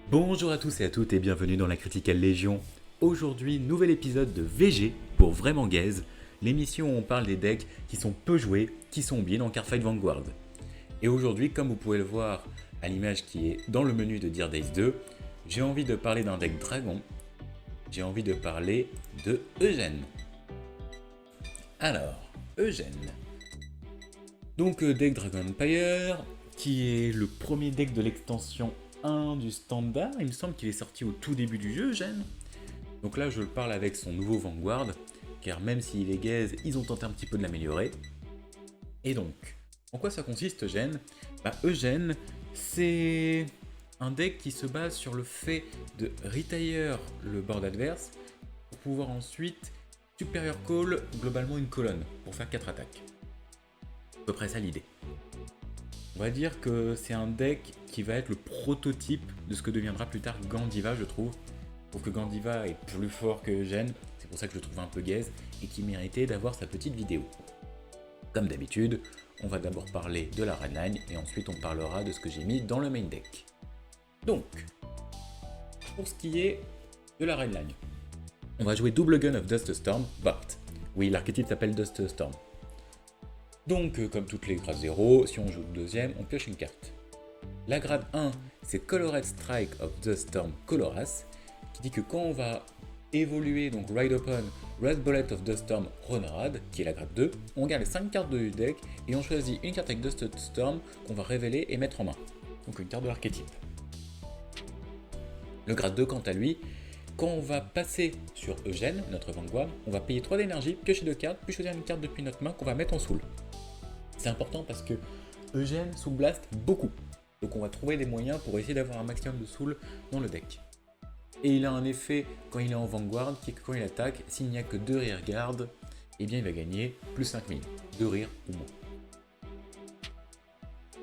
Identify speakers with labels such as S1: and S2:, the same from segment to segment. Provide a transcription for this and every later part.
S1: Bonjour à tous et à toutes et bienvenue dans la Critical Légion. Aujourd'hui, nouvel épisode de VG pour Vraiment Gaze, l'émission où on parle des decks qui sont peu joués, qui sont bien en Cardfight Vanguard. Et aujourd'hui, comme vous pouvez le voir à l'image qui est dans le menu de Dear Days 2, j'ai envie de parler d'un deck dragon, j'ai envie de parler de Eugène. Alors, Eugène. Donc deck Dragon Empire, qui est le premier deck de l'extension 1 du standard, il me semble qu'il est sorti au tout début du jeu, Eugène. Donc là, je parle avec son nouveau Vanguard, car même s'il est gaze, ils ont tenté un petit peu de l'améliorer. Et donc, en quoi ça consiste, Eugène ? Eugène, c'est un deck qui se base sur le fait de retire le board adverse pour pouvoir ensuite superior call globalement une colonne pour faire 4 attaques. À peu près ça l'idée. On va dire que c'est un deck qui va être le prototype de ce que deviendra plus tard Gandiva, je trouve. Je trouve que Gandiva est plus fort que Eugène, c'est pour ça que je le trouve un peu gaze et qui méritait d'avoir sa petite vidéo. Comme d'habitude, on va d'abord parler de la redline et ensuite on parlera de ce que j'ai mis dans le main deck. Donc, pour ce qui est de la redline, on va jouer Double Gun of Duststorm, Bart. Oui, l'archétype s'appelle Duststorm. Donc, comme toutes les grades 0, si on joue le deuxième, on pioche une carte. La grade 1, c'est Colored Strike of the Storm Coloras, qui dit que quand on va évoluer, donc Ride Upon Red Bullet of the Storm Honorad, qui est la grade 2, on garde les 5 cartes du deck et on choisit une carte avec Duststorm qu'on va révéler et mettre en main. Donc une carte de l'archétype. Le grade 2, quant à lui, quand on va passer sur Eugène, notre Vanguard, on va payer 3 d'énergie, piocher 2 cartes, puis choisir une carte depuis notre main qu'on va mettre en soul. C'est important parce que Eugène soul blast beaucoup. Donc on va trouver des moyens pour essayer d'avoir un maximum de soul dans le deck. Et il a un effet quand il est en Vanguard qui est que quand il attaque, s'il n'y a que 2 rear guard, eh bien il va gagner plus 5000, 2 rear ou moins.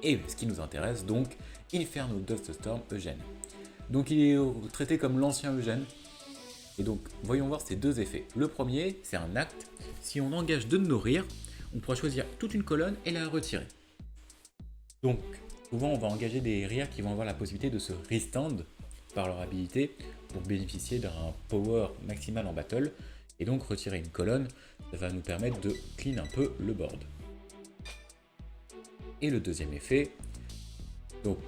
S1: Et ce qui nous intéresse donc, Inferno Duststorm Eugène. Donc il est traité comme l'ancien Eugène. Et donc voyons voir ces deux effets. Le premier, c'est un acte. Si on engage 2 de nos rear, on pourra choisir toute une colonne et la retirer. Donc, souvent on va engager des rear qui vont avoir la possibilité de se restand par leur habilité pour bénéficier d'un power maximal en battle. Et donc retirer une colonne, ça va nous permettre de clean un peu le board. Et le deuxième effet, donc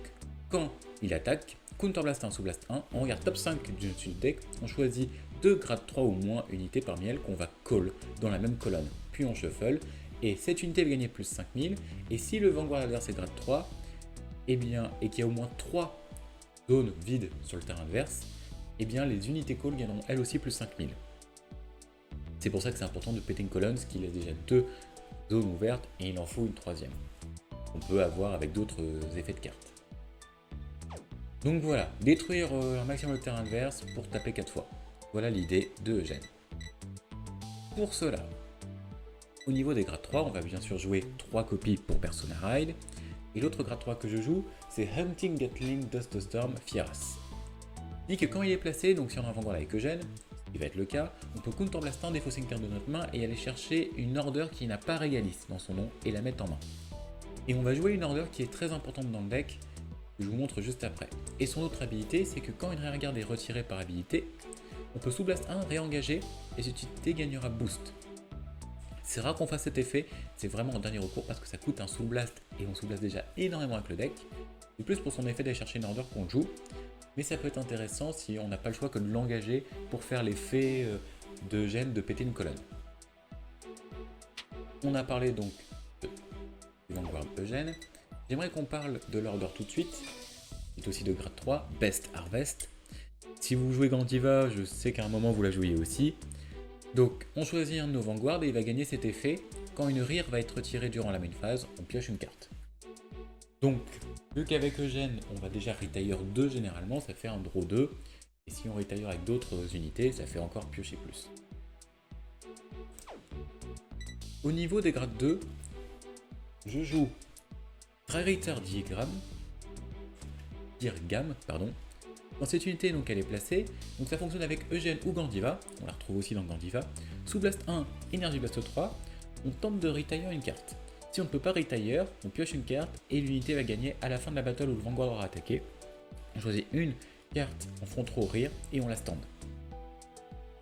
S1: quand il attaque, Counterblast 1 sous Blast 1, on regarde top 5 du deck, on choisit 2 grade 3 ou moins unités parmi elles qu'on va call dans la même colonne. Puis on shuffle. Et cette unité va gagner plus 5000, et si le Vanguard adverse est grade 3, et qu'il y a au moins 3 zones vides sur le terrain adverse, les unités call gagneront elles aussi plus 5000. C'est pour ça que c'est important de péter une colonne, parce qu'il a déjà 2 zones ouvertes, et il en faut une troisième. On peut avoir avec d'autres effets de cartes. Donc voilà, détruire un maximum le terrain adverse pour taper 4 fois. Voilà l'idée de Eugène. Pour cela, au niveau des grades 3, on va bien sûr jouer 3 copies pour Persona Ride. Et l'autre grade 3 que je joue, c'est Hunting Gatling Duststorm Fieras. Il dit que quand il est placé, donc si on a un Vanguard avec Eugène, ce qui va être le cas, on peut Counterblast 1, défausser une carte de notre main et aller chercher une order qui n'a pas Régalis dans son nom et la mettre en main. Et on va jouer une order qui est très importante dans le deck, que je vous montre juste après. Et son autre habilité, c'est que quand une rearguard est retirée par habilité, on peut sous Blast 1 réengager et cette unité gagnera boost. C'est rare qu'on fasse cet effet, c'est vraiment en dernier recours parce que ça coûte un soul blast et on soul blast déjà énormément avec le deck. C'est plus pour son effet d'aller chercher une order qu'on joue, mais ça peut être intéressant si on n'a pas le choix que de l'engager pour faire l'effet de Eugène de péter une colonne. On a parlé donc de Vanguard Eugène. J'aimerais qu'on parle de l'order tout de suite, qui est aussi de grade 3, Best Harvest. Si vous jouez Gandiva, je sais qu'à un moment vous la jouiez aussi. Donc on choisit un de nos Vanguards et il va gagner cet effet. Quand une rear va être retirée durant la main phase, on pioche une carte. Donc, vu qu'avec Eugène, on va déjà retire 2 généralement, ça fait un draw 2. Et si on retire avec d'autres unités, ça fait encore piocher plus. Au niveau des grades 2, je joue Tririter Dirgam, Dans cette unité, donc, elle est placée, donc ça fonctionne avec Eugène ou Gandiva, on la retrouve aussi dans Gandiva. Sous Blast 1, Énergie Blast 3, on tente de retire une carte. Si on ne peut pas retire, on pioche une carte et l'unité va gagner à la fin de la battle où le Vanguard aura attaqué. On choisit une carte en front row rear et on la stand.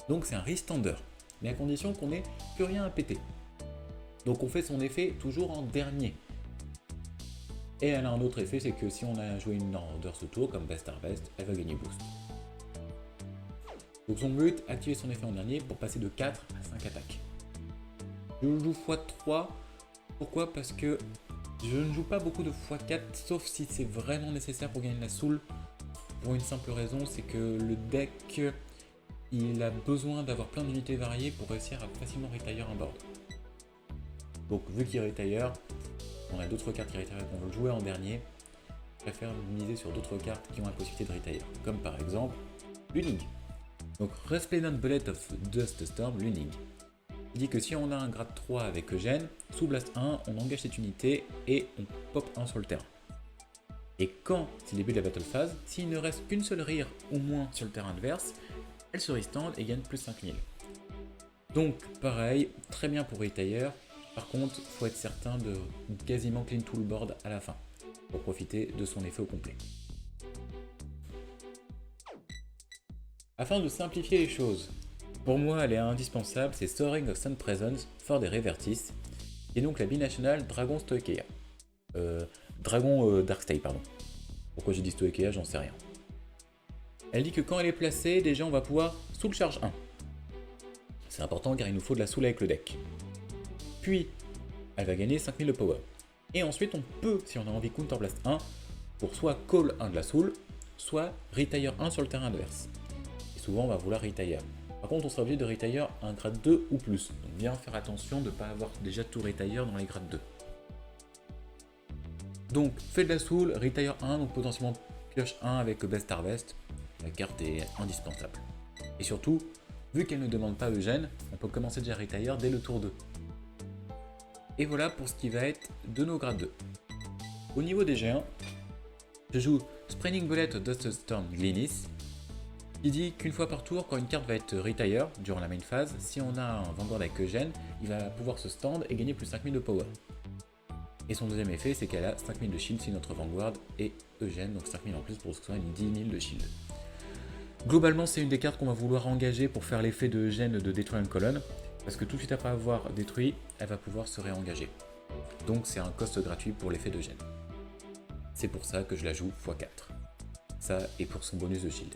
S1: Donc c'est un restander, mais à condition qu'on n'ait plus rien à péter. Donc on fait son effet toujours en dernier. Et elle a un autre effet, c'est que si on a joué une order ce tour, comme Best Harvest, elle va gagner boost. Donc son but, activer son effet en dernier pour passer de 4 à 5 attaques. Je joue x3, pourquoi? Parce que je ne joue pas beaucoup de x4, sauf si c'est vraiment nécessaire pour gagner la soul. Pour une simple raison, c'est que le deck, il a besoin d'avoir plein d'unités variées pour réussir à facilement retire un board. Donc vu qu'il retire, on a d'autres cartes qui retire qu'on veut jouer en dernier, je préfère miser sur d'autres cartes qui ont la possibilité de retire, comme par exemple Luning. Donc Resplendent Bullet of Dust Storm, Luning. Il dit que si on a un grade 3 avec Eugène, sous Blast 1, on engage cette unité et on pop 1 sur le terrain. Et quand c'est le début de la battle phase, s'il ne reste qu'une seule rear ou moins sur le terrain adverse, elle se restand et gagne plus 5000. Donc pareil, très bien pour retire. Par contre, il faut être certain de quasiment clean tout le board à la fin, pour profiter de son effet au complet. Afin de simplifier les choses, pour moi elle est indispensable, c'est Soaring of Sun Presence for the Revertis, qui est donc la binationale Dragon Stoicheia. Dragon Darkstay, pardon. Pourquoi j'ai dit Stoicheia, j'en sais rien. Elle dit que quand elle est placée, déjà on va pouvoir soul charge 1. C'est important car il nous faut de la soul avec le deck. Puis, elle va gagner 5000 de power. Et ensuite, on peut, si on a envie, Counterblast 1 pour soit call 1 de la soul, soit retire 1 sur le terrain adverse. Et souvent, on va vouloir retire. Par contre, on sera obligé de retire un grade 2 ou plus. Donc, bien faire attention de ne pas avoir déjà tout retire dans les grades 2. Donc, fait de la soul, retire 1, donc potentiellement pioche 1 avec Best Harvest. La carte est indispensable. Et surtout, vu qu'elle ne demande pas Eugène, on peut commencer déjà retire dès le tour 2. Et voilà pour ce qui va être de nos grades 2. Au niveau des G1, je joue Spreading Bullet of Dust Storm Glynis, qui dit qu'une fois par tour, quand une carte va être retire durant la main phase, si on a un Vanguard avec Eugène, il va pouvoir se stand et gagner plus 5000 de power. Et son deuxième effet, c'est qu'elle a 5000 de shield si notre Vanguard est Eugène, donc 5000 en plus pour que ce soit une 10 000 de shield. Globalement, c'est une des cartes qu'on va vouloir engager pour faire l'effet de Eugène de détruire une colonne. Parce que tout de suite après avoir détruit, elle va pouvoir se réengager. Donc c'est un cost gratuit pour l'effet de gêne. C'est pour ça que je la joue x4. Ça et pour son bonus de shield.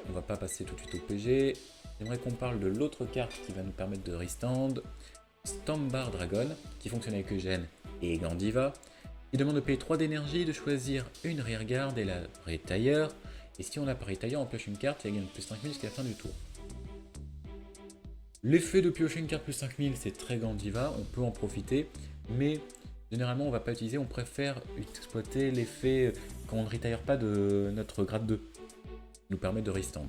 S1: On va pas passer tout de suite au PG. J'aimerais qu'on parle de l'autre carte qui va nous permettre de restand. Stormbar Dragon, qui fonctionne avec Eugène et Gandiva. Il demande de payer 3 d'énergie, de choisir une rearguard et la retire. Et si on n'a pas retire, on pioche une carte et elle gagne plus 5000 jusqu'à la fin du tour. L'effet de piocher une carte plus 5000, c'est très Gandiva, on peut en profiter, mais généralement on va pas utiliser, on préfère exploiter l'effet quand on ne retire pas de notre grade 2, qui nous permet de restand.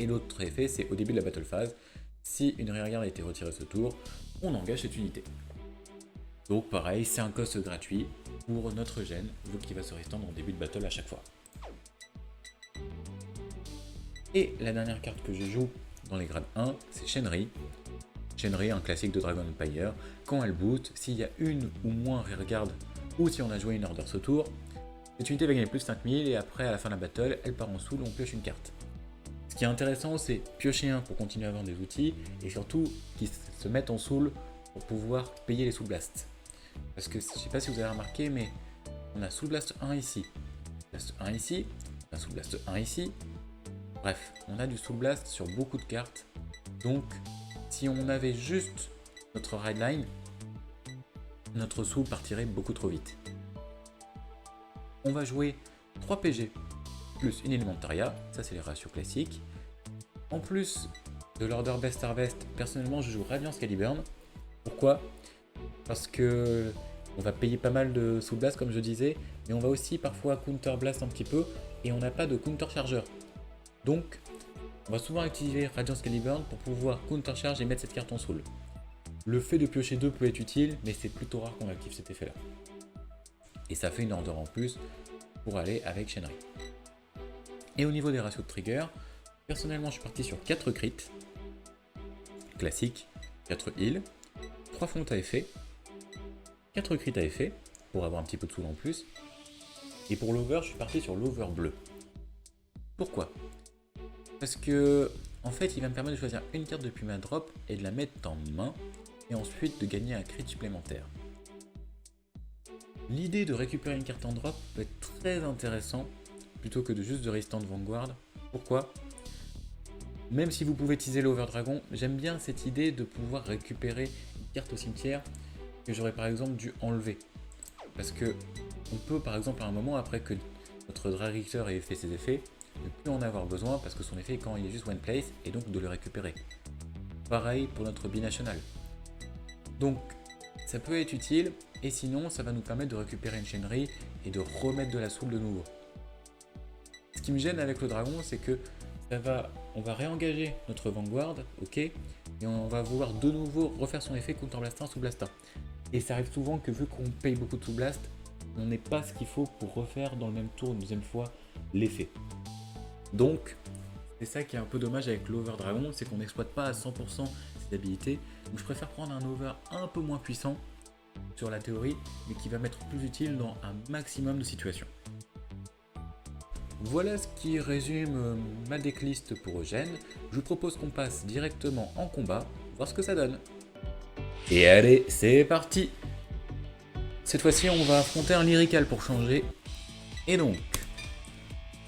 S1: Et l'autre effet, c'est au début de la battle phase, si une rearguard a été retirée ce tour, on engage cette unité. Donc pareil, c'est un cost gratuit pour notre gène, vu qu'il va se restand en début de battle à chaque fois. Et la dernière carte que je joue dans les grades 1, c'est Shenri. Shenri, un classique de Dragon Empire. Quand elle boot, s'il y a une ou moins rearguard, ou si on a joué une order ce tour, cette unité va gagner plus 5000 et après, à la fin de la battle, elle part en soul, on pioche une carte. Ce qui est intéressant, c'est piocher un pour continuer à avoir des outils, et surtout qu'ils se mettent en soul pour pouvoir payer les soul blasts. Parce que, je sais pas si vous avez remarqué, mais on a soul blast 1 ici, blast 1 ici, on a soul blast 1 ici. Bref, on a du soul blast sur beaucoup de cartes, donc si on avait juste notre ride line, notre soul partirait beaucoup trop vite. On va jouer 3 PG plus une Elementaria, ça c'est les ratios classiques. En plus de l'order Best Harvest, personnellement je joue Radiance Caliburn. Pourquoi? Parce que on va payer pas mal de soul blast comme je disais, mais on va aussi parfois counter blast un petit peu, et on n'a pas de counter chargeur. Donc, on va souvent activer Radiance Caliburn pour pouvoir counter charge et mettre cette carte en soul. Le fait de piocher 2 peut être utile, mais c'est plutôt rare qu'on active cet effet-là. Et ça fait une order en plus pour aller avec Shenri. Et au niveau des ratios de trigger, personnellement je suis parti sur 4 crits, classique, 4 heal, 3 fontes à effet, 4 crits à effet, pour avoir un petit peu de soul en plus, Et pour l'over, je suis parti sur l'over bleu. Pourquoi? Parce que, en fait, il va me permettre de choisir une carte depuis ma drop et de la mettre en main, et ensuite de gagner un crit supplémentaire. L'idée de récupérer une carte en drop peut être très intéressant, plutôt que de juste de Résistant de Vanguard. Pourquoi? Même si vous pouvez teaser l'Over Dragon, j'aime bien cette idée de pouvoir récupérer une carte au cimetière que j'aurais par exemple dû enlever. Parce que on peut par exemple à un moment après que notre Dragicteur ait fait ses effets, ne plus en avoir besoin parce que son effet est quand il est juste one place et donc de le récupérer. Pareil pour notre binational. Donc ça peut être utile et sinon ça va nous permettre de récupérer une chaînerie et de remettre de la soul de nouveau. Ce qui me gêne avec le dragon, c'est que on va réengager notre Vanguard, ok, et on va vouloir de nouveau refaire son effet Counter Blast 1 sous Blast 1. Et ça arrive souvent que vu qu'on paye beaucoup de sous Blast, on n'est pas ce qu'il faut pour refaire dans le même tour une deuxième fois l'effet. Donc, c'est ça qui est un peu dommage avec l'Over Dragon, c'est qu'on n'exploite pas à 100% ses habilités. Donc je préfère prendre un Over un peu moins puissant sur la théorie, mais qui va m'être plus utile dans un maximum de situations. Voilà ce qui résume ma decklist pour Eugène. Je vous propose qu'on passe directement en combat, voir ce que ça donne. Et allez, c'est parti! Cette fois-ci, on va affronter un lyrical pour changer. Et donc,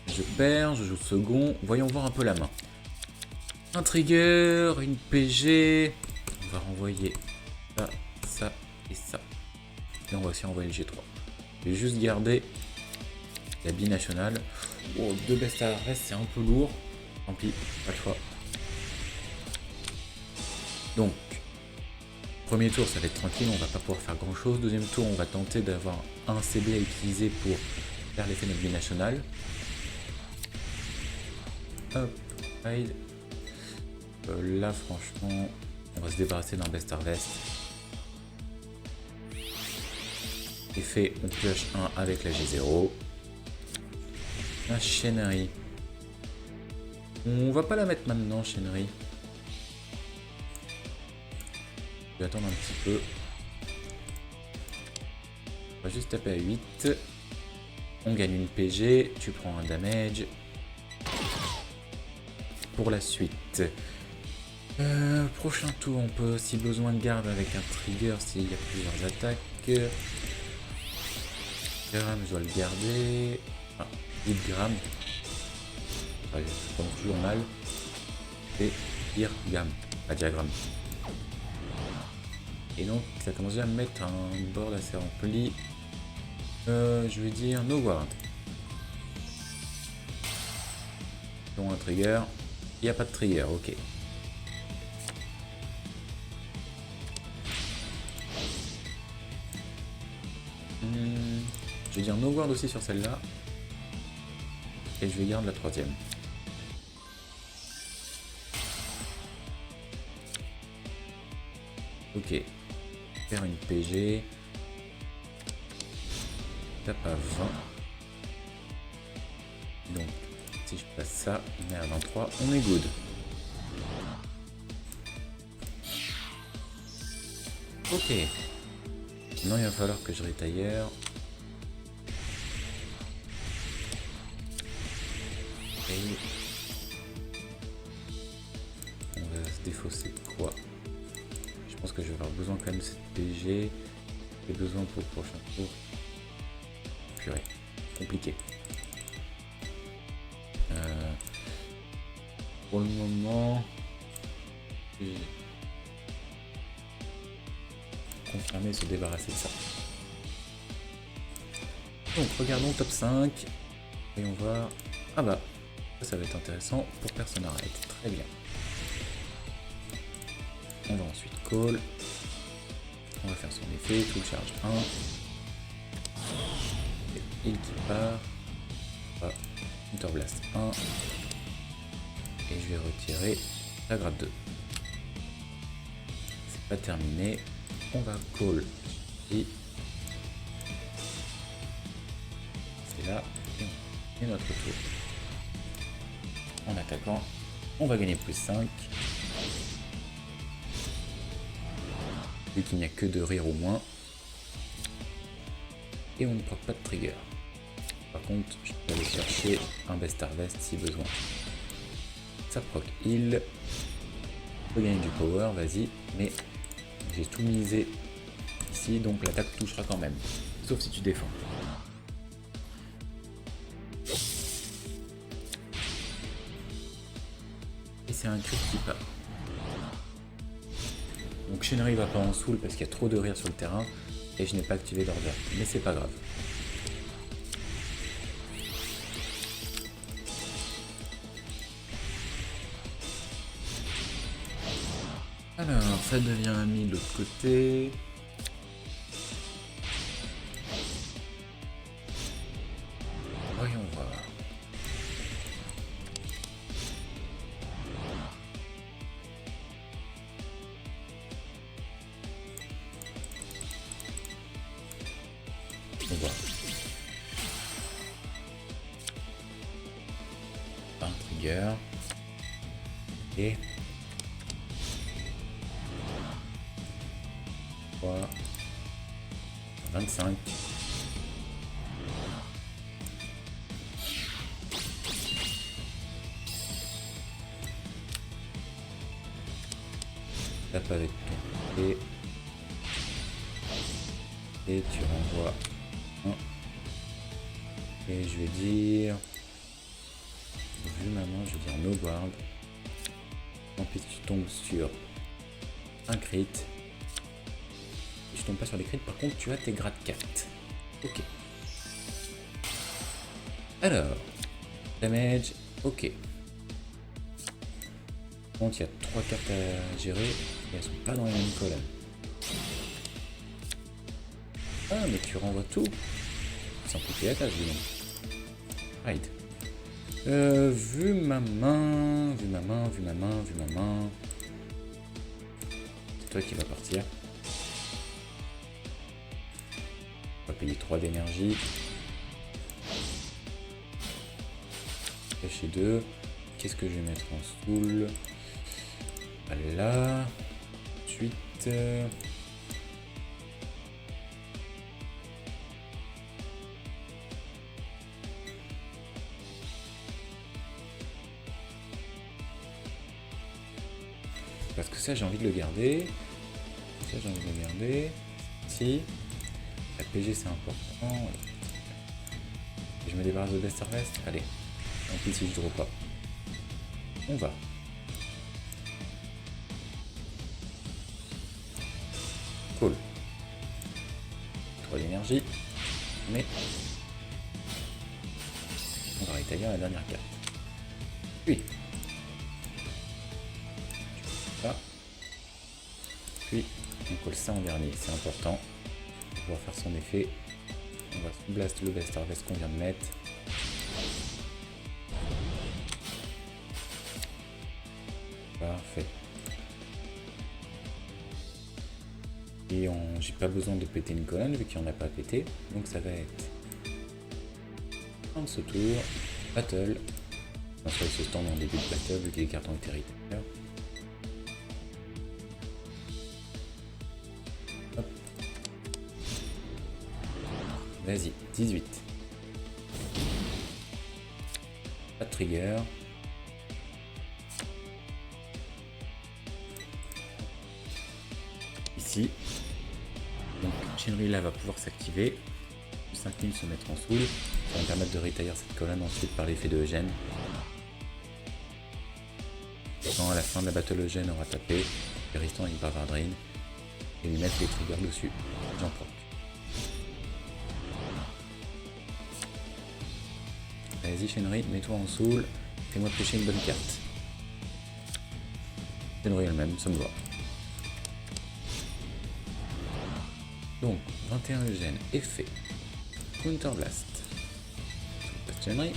S1: je perds, je joue second. Voyons voir un peu la main. Un trigger, une PG. On va renvoyer ça, ça et ça. Et on va aussi envoyer le G3. Je vais juste garder la binationale. Oh, 2 Best Harvest, c'est un peu lourd. Tant pis, pas le choix. Donc, premier tour, ça va être tranquille, on va pas pouvoir faire grand chose. Deuxième tour, on va tenter d'avoir un CB à utiliser pour faire l'effet de notre binational. Hop, hide. Là, franchement, on va se débarrasser d'un Best Harvest. Effet, on pioche 1 avec la G0. La chaînerie. On va pas la mettre maintenant, chaînerie. Je vais attendre un petit peu. On va juste taper à 8. On gagne une PG. Tu prends un damage. Pour la suite. Prochain tour, on peut, si besoin de garde, avec un trigger s'il y a plusieurs attaques. Gram, je dois le garder. Ah, 8 grammes. Ouais, je prends toujours mal. Et diagramme. Pas diagramme. Et donc, ça commence déjà à me mettre un board assez rempli. Je vais dire no guard. Donc un trigger. Il n'y a pas de trigger, ok. Je vais dire no guard aussi sur celle-là. Et je vais garder la troisième. Ok. Faire une PG. Tape à 20. Donc, si je passe ça, on est à 23, on est good. Ok. Maintenant, il va falloir que je retaillère. On va se défausser quoi? Je pense que je vais avoir besoin quand même de cette PG. J'ai besoin pour le prochain tour. Purée, compliqué. Pour le moment, confirmer se débarrasser de ça. Donc regardons top 5 et on va... Ah bah, ça va être intéressant pour Persona Red, très bien. On va ensuite call. On va faire son effet, tout charge 1. Et il qui part. Ah, Counter Blast 1. Et je vais retirer la grade 2. C'est pas terminé. On va call. Et c'est là. Et notre tour. En attaquant, on va gagner plus 5. Vu qu'il n'y a que de rire au moins. Et on ne proc pas de trigger. Par contre, je peux aller chercher un Best Harvest si besoin. Ça proc heal. Je peux gagner du power, vas-y. Mais j'ai tout misé ici, donc l'attaque touchera quand même. Sauf si tu défends. Et c'est un crit qui part. Donc Shenri va pas en soul parce qu'il y a trop de rire sur le terrain. Et je n'ai pas activé l'order. Mais c'est pas grave. Alors, ça devient ami de l'autre côté. Voyons voir. On voit. Un trigger. Et 25. Tape avec ton et tu renvoies un. Et je vais dire, vu maman, je vais dire no guard. En plus tu tombes sur un crit. Je tombe pas sur les crits, par contre tu as tes grades 4. Ok. Alors, damage, ok. Par contre, il y a 3 cartes à gérer et elles sont pas dans les mêmes colonnes. Ah, mais tu renvoies tout. Sans couper la tâche, dis donc. Right. Vu ma main. C'est toi qui vas partir. On va payer 3 d'énergie. Cacher 2. Qu'est-ce que je vais mettre en soul? Voilà. Ensuite. Parce que ça, j'ai envie de le garder. Ça, j'ai envie de le garder. Si. La PG, c'est important. Je me débarrasse de Best Harvest. Allez. Tant pis si je ne pas. On va. Cool. 3 d'énergie. Mais. On va rétablir la dernière carte. Puis. Ça. Puis, on colle ça en dernier. C'est important. Pour pouvoir faire son effet. On va blast le Best Harvest qu'on vient de mettre. Parfait. Et j'ai pas besoin de péter une colonne vu qu'il n'y en a pas à péter. Donc ça va être fin de ce tour. Battle. On va se stand en début de battle vu que les cartes ont été récupérées. Vas-y, 18. Pas de trigger. Ici. Donc Shenri là va pouvoir s'activer. 5000 se mettre en soul. Ça va me permettre de retire cette colonne ensuite par l'effet de Eugène. Quand à la fin de la battle Eugène aura tapé, les restants avec Bavard Drain et lui mettre les triggers dessus. J'en proc. Vas-y Shenri, mets-toi en soul, fais-moi pêcher une bonne carte. Shenri elle-même, ça me va. Donc, 21 Eugène, effet. Counter Blast. Shenri.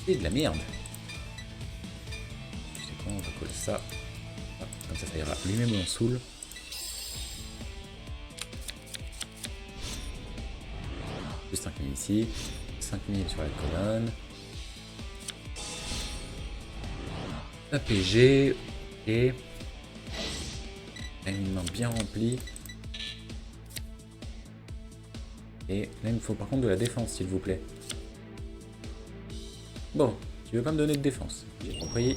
S1: C'est de la merde. Tu sais quoi, on va coller ça. Ah, comme ça, ça ira lui-même en soul. Plus 5000 ici. 5000 sur la colonne. APG. Et une main bien remplie. Et là, il me faut par contre de la défense, s'il vous plaît. Bon, tu veux pas me donner de défense. J'ai compris.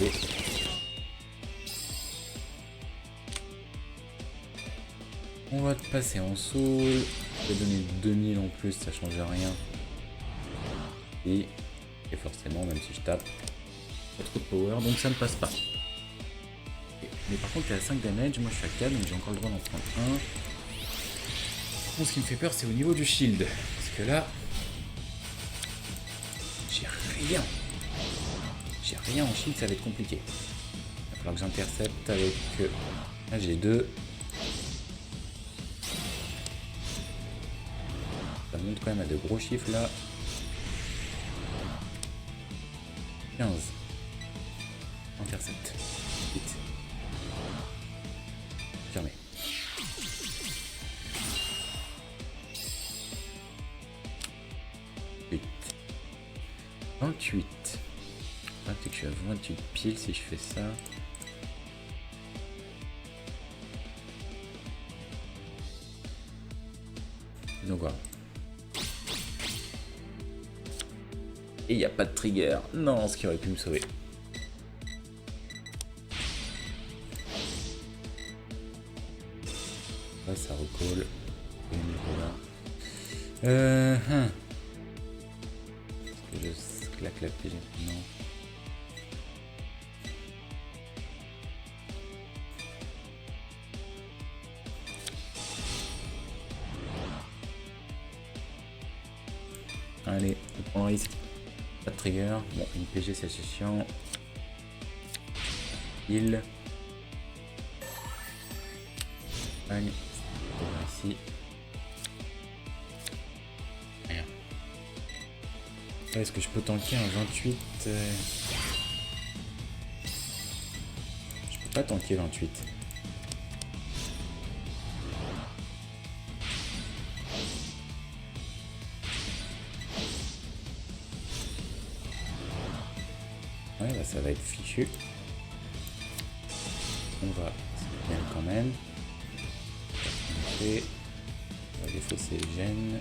S1: Et... on va te passer en soul. Je vais donner 2000 en plus, ça change rien. Et forcément, même si je tape, pas trop de power, donc ça ne passe pas. Mais par contre, t'es à 5 damage, moi je suis à 4, donc j'ai encore le droit d'en prendre un. Bon, ce qui me fait peur, c'est au niveau du shield. Parce que là, j'ai rien. J'ai rien en shield, ça va être compliqué. Il va falloir que j'intercepte avec... là, j'ai 2. Ça monte quand même à de gros chiffres là. 15. Intercept. Vite. Fermé. 8. 28. Ah, peut-être que je suis à 28 piles si je fais ça. Donc voilà. Et il n'y a pas de trigger. Non, ce qui aurait pu me sauver. Là, ça recolle. Est-ce que je claque la PG? Non. Allez, on prend le risque. Pas de trigger. Bon, une PG c'est assez chiant. Il. Bang. Ici. Rien. Est-ce que je peux tanker un 28 Je peux pas tanker 28. Ouais, là ça va être fichu. On va se bien quand même. On va défausser gêne.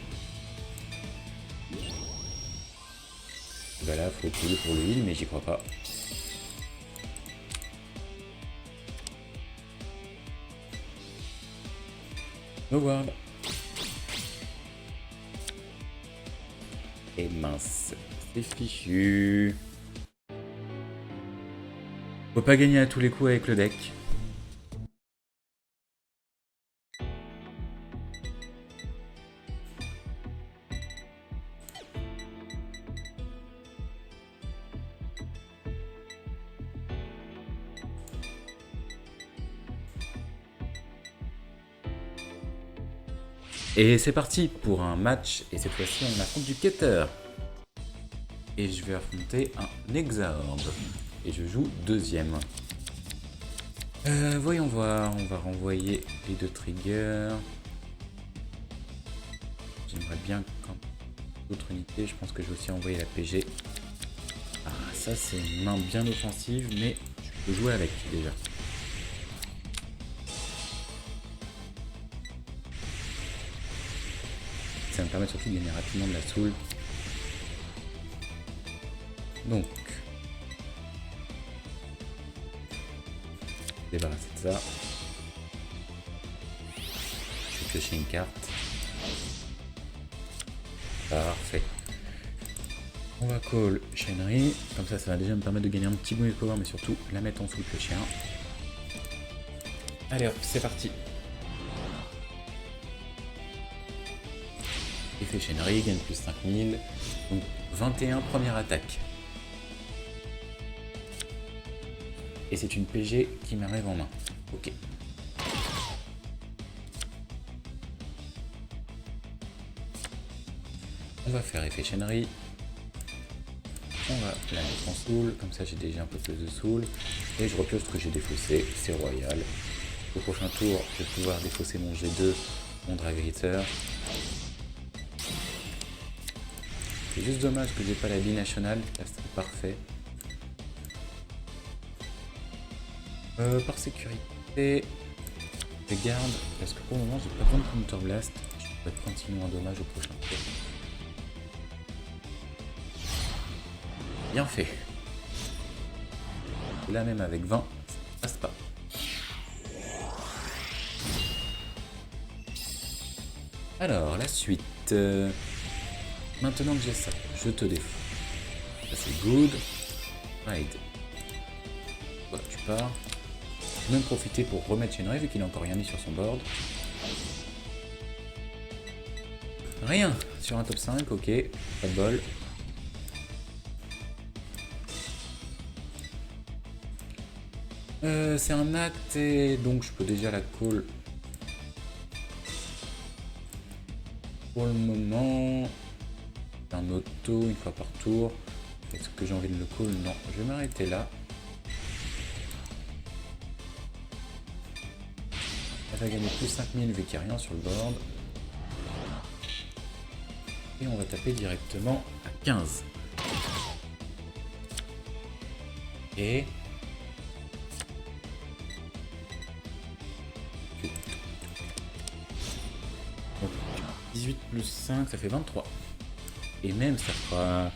S1: Bah là, faut payer pour le heal, mais j'y crois pas. Donc voilà. Et mince, c'est fichu. Faut pas gagner à tous les coups avec le deck. Et c'est parti pour un match, et cette fois-ci on affronte du Keter. Et je vais affronter un Exorb. Et je joue deuxième. Voyons voir, on va renvoyer les 2 triggers. J'aimerais bien quand d'autres unités, je pense que je vais aussi envoyer la PG. Ah ça c'est une main bien offensive, mais je peux jouer avec déjà. Ça me permet surtout de gagner rapidement de la soul. Donc, débarrasser de ça. Je vais piocher une carte. Parfait. On va call Shenri. Comme ça, ça va déjà me permettre de gagner un petit bonus de power, mais surtout la mettre en dessous le chien. Allez hop, c'est parti. Effet Shenri, gagne plus 5000. Donc 21 première attaque. Et c'est une PG qui m'arrive en main. Ok. On va faire effet Shenri. On va la mettre en soul. Comme ça j'ai déjà un peu plus de soul. Et je repioche ce que j'ai défaussé. C'est royal. Au prochain tour, je vais pouvoir défausser mon G2, mon Drag Ritter. C'est juste dommage que j'ai pas la binationale, là c'est parfait. Par sécurité, je garde, parce que pour le moment j'ai pas besoin de Counter Blast. Je pourrais continuer en dommage au prochain tour. Bien fait. Là même avec 20, ça passe pas. Alors, la suite. Maintenant que j'ai ça, je te défends. Ça c'est good. Ride. Voilà, tu pars. Je vais même profiter pour remettre Shenrei vu qu'il n'a encore rien mis sur son board. Rien sur un top 5, ok. Pas de bol. C'est un acte et donc je peux déjà la call. Pour le moment, c'est un auto une fois par tour. Est-ce que j'ai envie de le call? Non, je vais m'arrêter là. Elle va gagner plus 5000 vu qu'il n'y a rien sur le board. Et on va taper directement à 15. Et... 18 plus 5, ça fait 23. Et même ça fera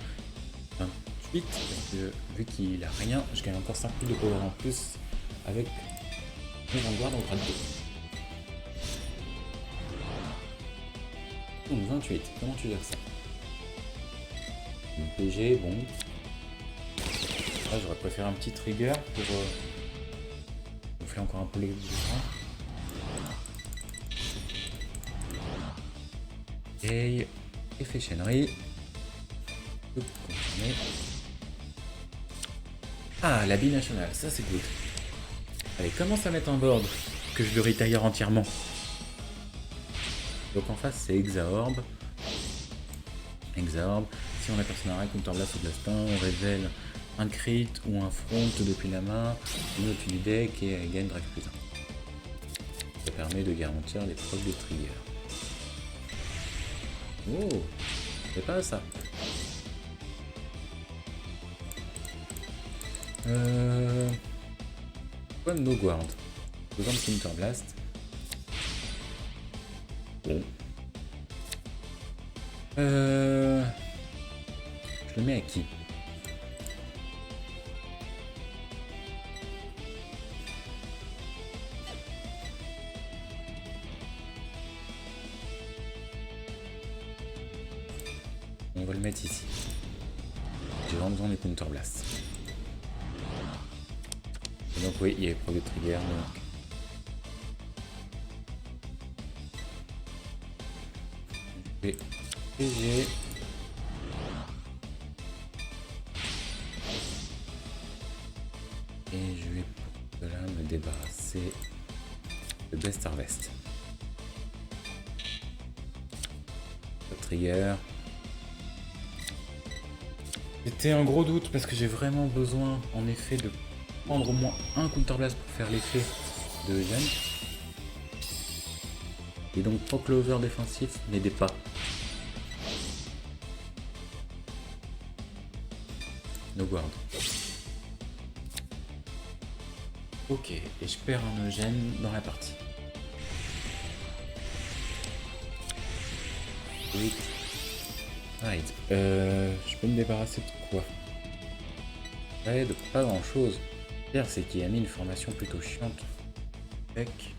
S1: 28, parce que vu qu'il a rien, je gagne encore 5000 de power en plus avec mon Vanguard en grade 2. Donc 28, comment tu gères ça? Une PG, bon. Là j'aurais préféré un petit trigger pour gonfler encore un peu les écrans. Et effet Shenrei. Ah, la binationale, ça c'est good. Allez, commence à mettre un board que je le retire entièrement. Donc en face c'est Exaorb. Exaorb. Si on a Personnara, Counter Blast ou Blast 1, on révèle un crit ou un front depuis la main, une autre du deck et elle gagne Drag plus 1. Ça permet de garantir les procs des triggers. Oh, c'est pas ça. Quoi de No Guard? Besoin de Counter Blast. Bon. Je le mets à qui? On va le mettre ici. J'ai vraiment besoin des Counter Blast. Et donc oui, il y a les procs de trigger donc. PG. Et je vais pour cela me débarrasser de Best Harvest. Le trigger. C'était un gros doute parce que j'ai vraiment besoin en effet de prendre au moins un Counter Blast pour faire l'effet de Eugène. Et donc proc l'over défensif n'aidait pas. No guard. Ok, et je perds un Eugène dans la partie. Oui. Right. Je peux me débarrasser de quoi? Ouais, de pas grand chose. Pire, c'est qu'il a mis une formation plutôt chiante. Avec.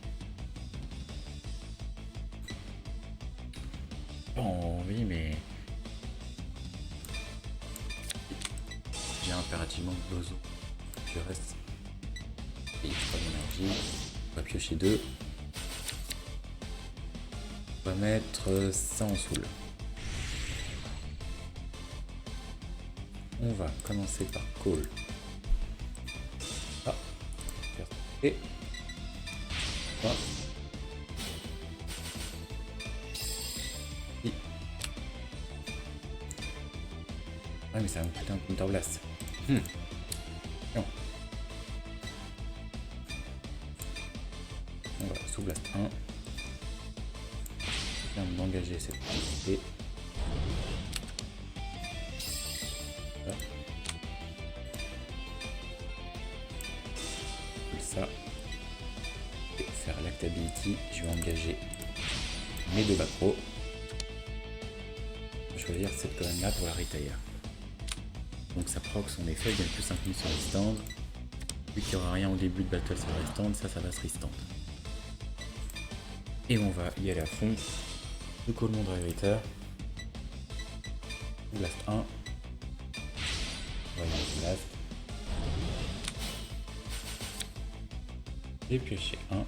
S1: Pas envie, mais. J'ai impérativement besoin. Je reste. Et pas d'énergie. On va piocher 2. On va mettre ça en soul. On va commencer par call. Ah. Et. Ah. Et. Ouais, mais ça va me coûter un Counter Blast. Non. On va sous blast 1. Bien d'engager cette unité. Ça. Et faire l'actability. Je vais engager mes 2 macros. Je vais choisir cette colonne là pour la retire. Donc ça proc son effet, il gagne plus 5000 sur restand. Vu qu'il n'y aura rien au début de battle sur restand, ça va se restand. Et on va y aller à fond. Je colle mon Drive-Rater. Blast 1. Voilà, blast. J'ai pioché 1.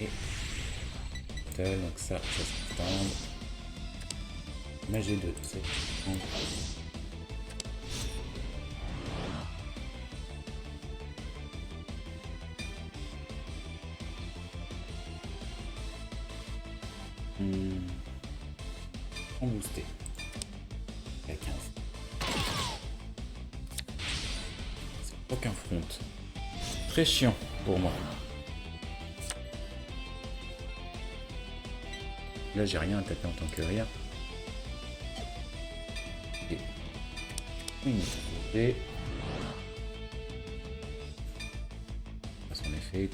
S1: Et tel, donc ça se stand. Magie 2, c'est en boosté. Il y a 15. C'est aucun front. Très chiant pour moi. Là j'ai rien à taper en tant que rien. Et une unité. Son effet.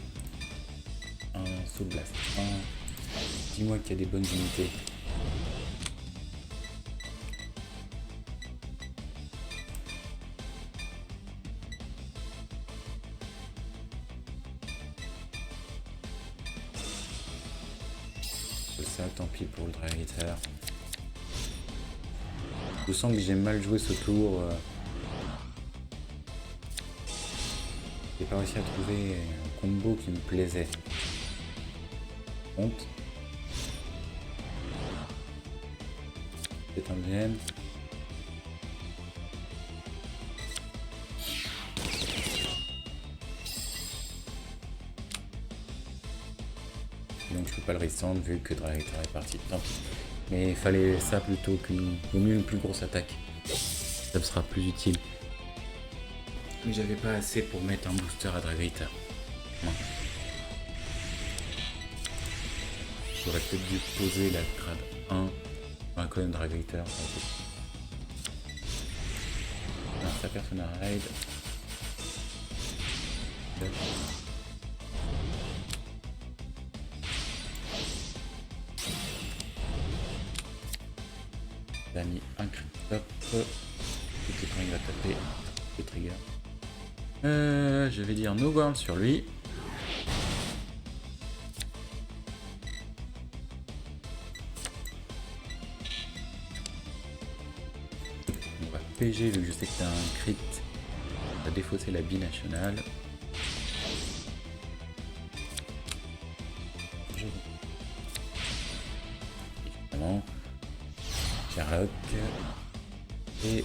S1: Un Soul Blast 1. Dis-moi qu'il y a des bonnes unités. Ça, tant pis pour le Drive-Rater. Je sens que j'ai mal joué ce tour. J'ai pas réussi à trouver un combo qui me plaisait. Honte. C'est un deuxième. Donc je peux pas le restand vu que Drive-Rater est parti. Tant pis. Mais il fallait ça plutôt vaut mieux une plus grosse attaque. Ça me sera plus utile. Mais j'avais pas assez pour mettre un booster à Drive-Rater. Non. J'aurais peut-être dû poser la grade 1 dans la colonne Drive-Rater. Ça personne raid. Il a mis un crit top. Toutes les points il va taper. Le trigger. Je vais dire no guard sur lui. On va PG vu que je sais que t'as un crit. On va défausser la binationale. Évidemment. Sherlock. Et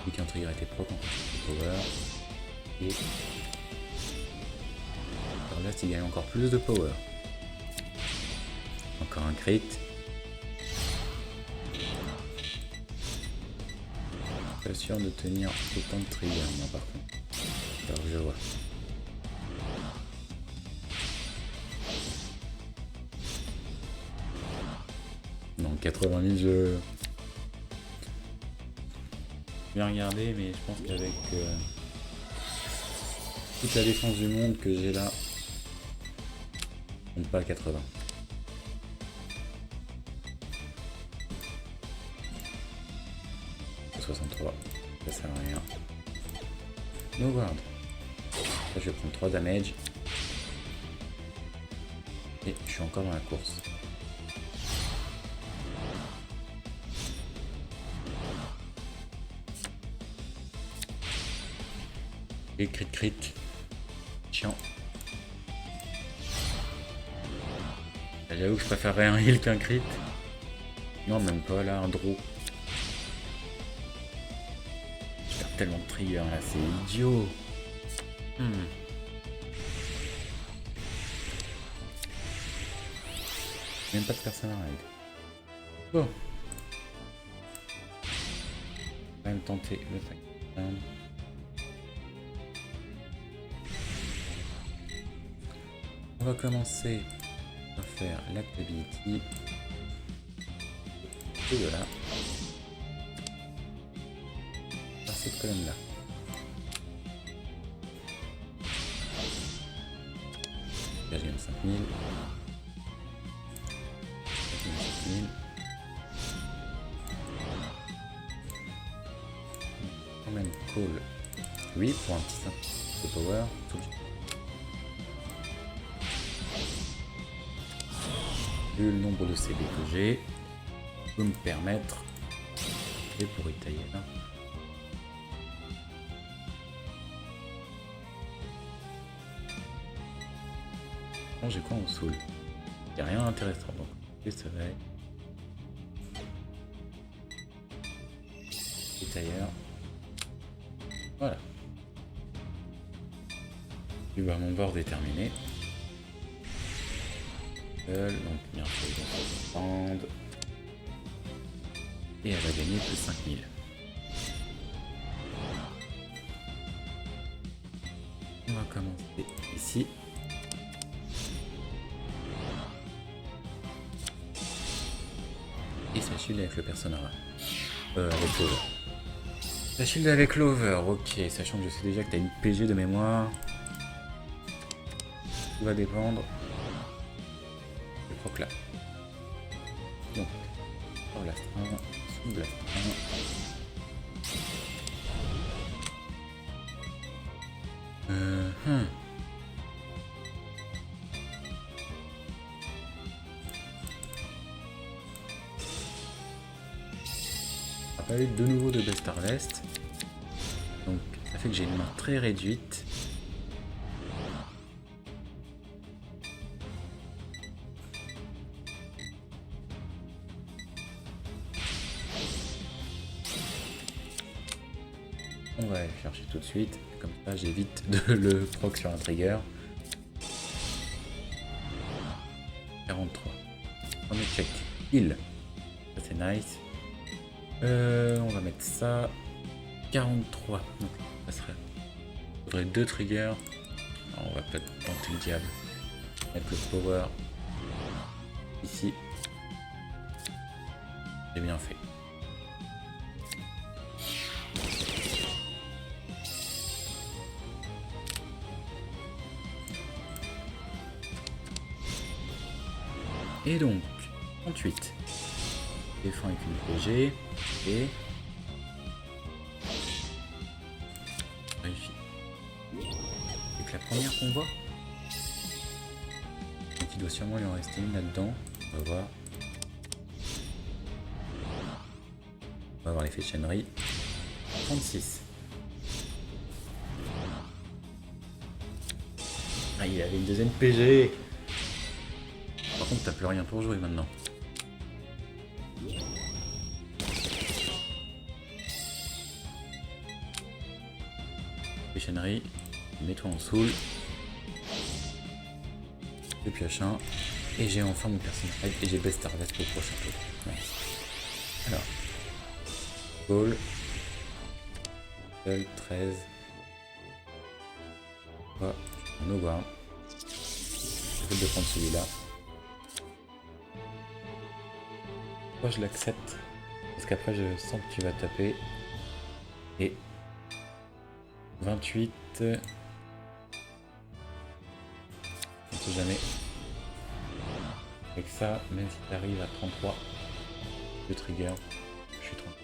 S1: vu qu'un trigger était propre, on peut power. Et alors là, il gagne encore plus de power. Encore un crit. Pas sûr de tenir autant de triggers, moi par contre. Alors que je vois. Non, 80 000, je bien regarder, mais je pense qu'avec toute la défense du monde que j'ai là, on ne pas à 80. « 63, ça sert à rien. No guard. Là, je vais prendre 3 damage. Et je suis encore dans la course. Et crit. Chiant. J'avoue que je préférerais un heal qu'un crit. Non, même pas là, un draw. Je perds tellement de trigger là, c'est idiot. Même pas de personne à raid. Bon. quand même tenter le Titan. On va commencer par faire l'Actability. Et voilà. Par cette colonne là. Là j'ai 5000. 5000. Quand même call. Oui, pour un petit 5 de power. Tout de suite. Vu le nombre de CB que j'ai, peut me permettre. Et pour étayer là. Non, j'ai quoi en soul? Il n'y a rien d'intéressant donc. Et ça va être. Étayeur. Voilà. Et bah, mon board est terminé. Donc bien sûr, on va prendre. Et elle va gagner plus 5000. On va commencer ici. Et ça shield avec le personnage. Avec l'over. Ça shield avec l'over, ok. Sachant que je sais déjà que tu as une PG de mémoire. Tout va dépendre. Je proc là. Donc, Power Blast 1, Sous Blast 1. Pas eu de nouveau de Best Harvest, donc ça fait que j'ai une main très réduite. On va aller chercher tout de suite, comme ça j'évite de le proc sur un trigger. 43. Premier check. Heal. Ça c'est nice. On va mettre ça. 43. Donc ça serait. Il faudrait 2 triggers. Non, on va peut-être tenter le diable. Mettre le power. Ici. J'ai bien fait. Et donc, 38. Défend avec une PG. Et réussi. C'est la première qu'on voit. Donc il doit sûrement lui en rester une là-dedans. On va voir. On va voir l'effet de chaînerie. 36. Ah, il avait une deuxième PG. Par contre, t'as plus rien pour jouer maintenant. Chaînerie, mets-toi en soul. Le pioche 1. Et j'ai enfin mon personnage. Et j'ai Best Harvest pour le prochain tour. Nice. Alors. Goal. 13. Oh, on va voir. Je vais de prendre celui-là. Moi je l'accepte. Parce qu'après je sens que tu vas taper. Et 28. On ne sait jamais. Avec ça, même si tu arrives à 33 de trigger, je suis tranquille.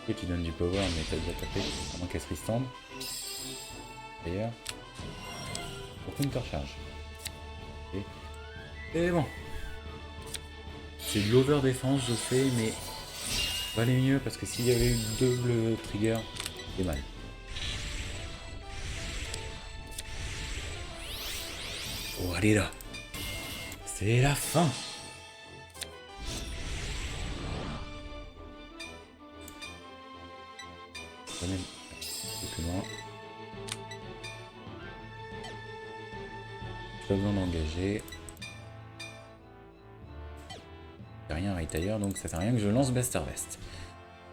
S1: Et tu donnes du power, mais tu as déjà tapé, à moins qu'elle se restand. D'ailleurs, pour counter charge. Et bon, c'est de l'over défense, je sais, mais valait mieux parce que s'il y avait eu double trigger, c'est mal. Oh, allez là, c'est la fin. Quand même, un peu plus loin. Pas besoin d'engager. J'ai rien à Retire, donc ça sert à rien que je lance Best Harvest.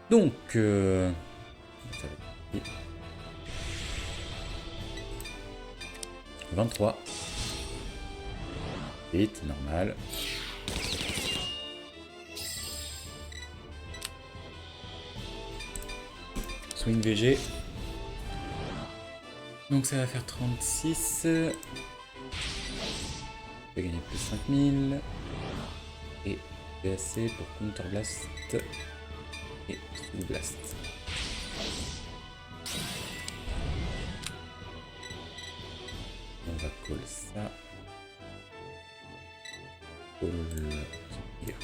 S1: Donc, ça va être 23. 8, normal. Swing VG. Donc ça va faire 36. Je vais gagner plus 5000. Et assez pour Counter Blast et Soul Blast. On va call ça. Call here.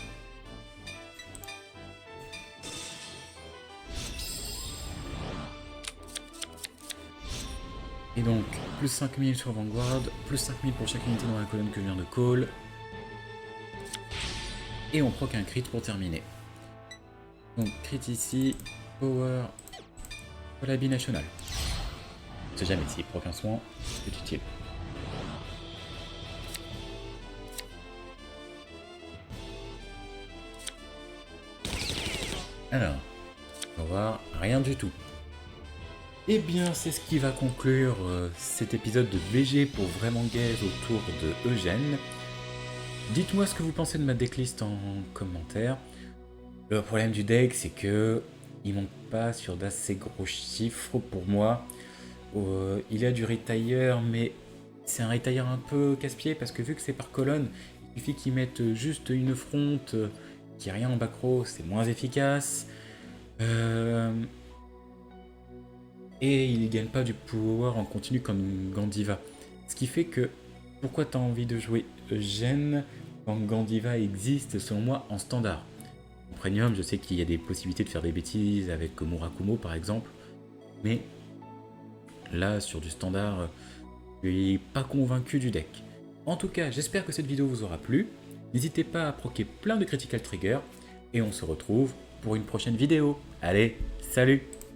S1: Et donc, plus 5000 sur Vanguard, plus 5000 pour chaque unité dans la colonne que je viens de call. Et on proc un crit pour terminer. Donc, crit ici, power, la binationale. On sait jamais si proc un soin, c'est utile. Alors, on va voir, rien du tout. Eh bien, c'est ce qui va conclure cet épisode de VG pour Vraiment Gaze autour de Eugène. Dites-moi ce que vous pensez de ma decklist en commentaire. Le problème du deck, c'est que il monte pas sur d'assez gros chiffres pour moi. Il a du Retire, mais c'est un Retire un peu casse-pied parce que vu que c'est par colonne, il suffit qu'ils mettent juste une fronte qui a rien en back row, c'est moins efficace. Et il ne gagne pas du pouvoir en continu comme Gandiva. Ce qui fait que, pourquoi tu as envie de jouer Eugène quand Gandiva existe selon moi en standard? En premium, je sais qu'il y a des possibilités de faire des bêtises avec Murakumo par exemple, mais là sur du standard, je suis pas convaincu du deck. En tout cas, j'espère que cette vidéo vous aura plu. N'hésitez pas à proquer plein de Critical Trigger, et on se retrouve pour une prochaine vidéo. Allez, salut!